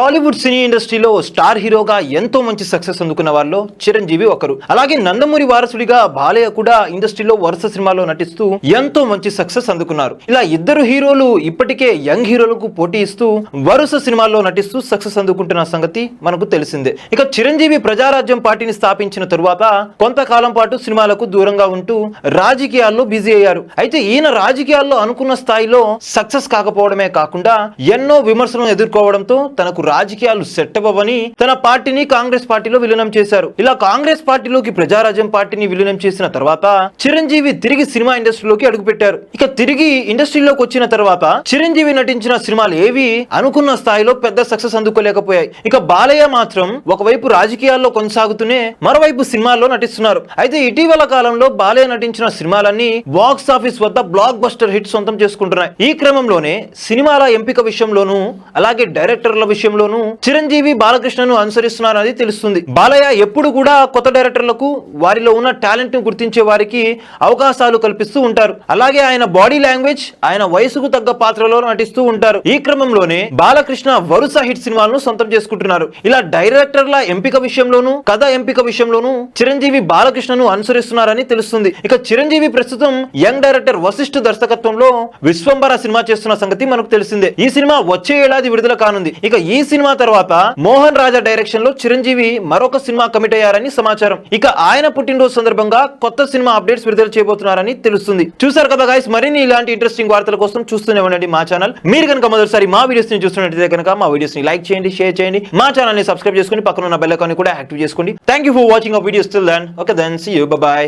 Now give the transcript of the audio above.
టాలీవుడ్ సినీ ఇండస్ట్రీలో స్టార్ హీరోగా ఎంతో మంచి సక్సెస్ అందుకున్న వాళ్ళు చిరంజీవి ఒకరు. అలాగే నందమూరి వారసుడిగా బాలయ్య కూడా ఇండస్ట్రీలో వరుస సినిమాల్లో నటిస్తూ ఎంతో మంచి సక్సెస్ అందుకున్నారు. ఇలా ఇద్దరు హీరోలు ఇప్పటికే యంగ్ హీరోలకు పోటీ ఇస్తూ వరుస సినిమాల్లో నటిస్తూ సక్సెస్ అందుకుంటున్న సంగతి మనకు తెలిసిందే. ఇక చిరంజీవి ప్రజారాజ్యం పార్టీని స్థాపించిన తరువాత కొంతకాలం పాటు సినిమాలకు దూరంగా ఉంటూ రాజకీయాల్లో బిజీ అయ్యారు. అయితే ఈయన రాజకీయాల్లో అనుకున్న స్థాయిలో సక్సెస్ కాకపోవడమే కాకుండా ఎన్నో విమర్శలను ఎదుర్కోవడంతో తనకు రాజకీయాలు సెట్ అవ్వవని తన పార్టీని కాంగ్రెస్ పార్టీలో విలీనం చేశారు. ఇలా కాంగ్రెస్ పార్టీలోకి ప్రజారాజ్యం పార్టీని విలీనం చేసిన తర్వాత చిరంజీవి తిరిగి సినిమా ఇండస్ట్రీలోకి అడుగుపెట్టారు. ఇక తిరిగి ఇండస్ట్రీలోకి వచ్చిన తర్వాత చిరంజీవి నటించిన సినిమాలు ఏవి అనుకున్న స్థాయిలో పెద్ద సక్సెస్ అందుకోలేకపోయాయి. ఇక బాలయ్య మాత్రం ఒకవైపు రాజకీయాల్లో కొనసాగుతూనే మరోవైపు సినిమాల్లో నటిస్తున్నారు. అయితే ఇటీవల కాలంలో బాలయ్య నటించిన సినిమాలన్నీ బాక్స్ ఆఫీస్ వద్ద బ్లాక్ బస్టర్ హిట్ సొంతం చేసుకుంటున్నాయి. ఈ క్రమంలోనే సినిమాల ఎంపిక విషయంలోనూ అలాగే డైరెక్టర్ల విషయంలోనూ చిరంజీవి బాలకృష్ణను అనుసరిస్తున్నారని తెలుస్తుంది. బాలయ్య ఎప్పుడు కూడా కొత్త డైరెక్టర్లకు వారిలో ఉన్న టాలెంట్ ను గుర్తించే వారికి అవకాశాలు కల్పిస్తూ ఉంటారు. అలాగే ఆయన బాడీ లాంగ్వేజ్ ఆయన వయసుకు తగ్గ పాత్రలో నటిస్తూ ఉంటారు. ఈ క్రమంలోనే బాలకృష్ణ వరుస హిట్ సినిమాలను సొంతం చేసుకుంటున్నారు. ఇలా డైరెక్టర్ల ఎంపిక విషయంలోనూ కథ ఎంపిక విషయంలోనూ చిరంజీవి బాలకృష్ణను అనుసరిస్తున్నారని తెలుస్తుంది. ఇక చిరంజీవి ప్రస్తుతం యంగ్ డైరెక్టర్ వశిష్ఠ దర్శకత్వంలో విశ్వంబర సినిమా చేస్తున్న సంగతి మనకు తెలిసిందే. ఈ సినిమా వచ్చే ఏడాది విడుదల కానుంది. ఇక ఈ సినిమా తర్వాత మోహన్ రాజా డైరెక్షన్ లో చిరంజీవి మరొక సినిమా కమిట్ అయ్యారని సమాచారం. ఇక ఆయన పుట్టినరోజు సందర్భంగా కొత్త సినిమా అప్డేట్స్ విడుదల చేయబోతున్నారని తెలుస్తుంది. చూసారు కదా గైస్, మరిన్ని ఇలాంటి ఇంట్రెస్టింగ్ వార్తల కోసం చూస్తూనే ఉండండి మా ఛానల్. మీరు కనుక మొదటిసారి మా వీడియోస్ ని చూస్తున్నట్లయితే కనుక మా వీడియోస్ ని లైక్ చేయండి, షేర్ చేయండి, మా ఛానల్ ని సబ్స్క్రైబ్ చేసుకుని పక్కన ఉన్న బెల్ ఐకాన్ ని కూడా యాక్టివ్ చేసుకోండి. Thank you for watching our videos. Till then okay, then see you, bye by.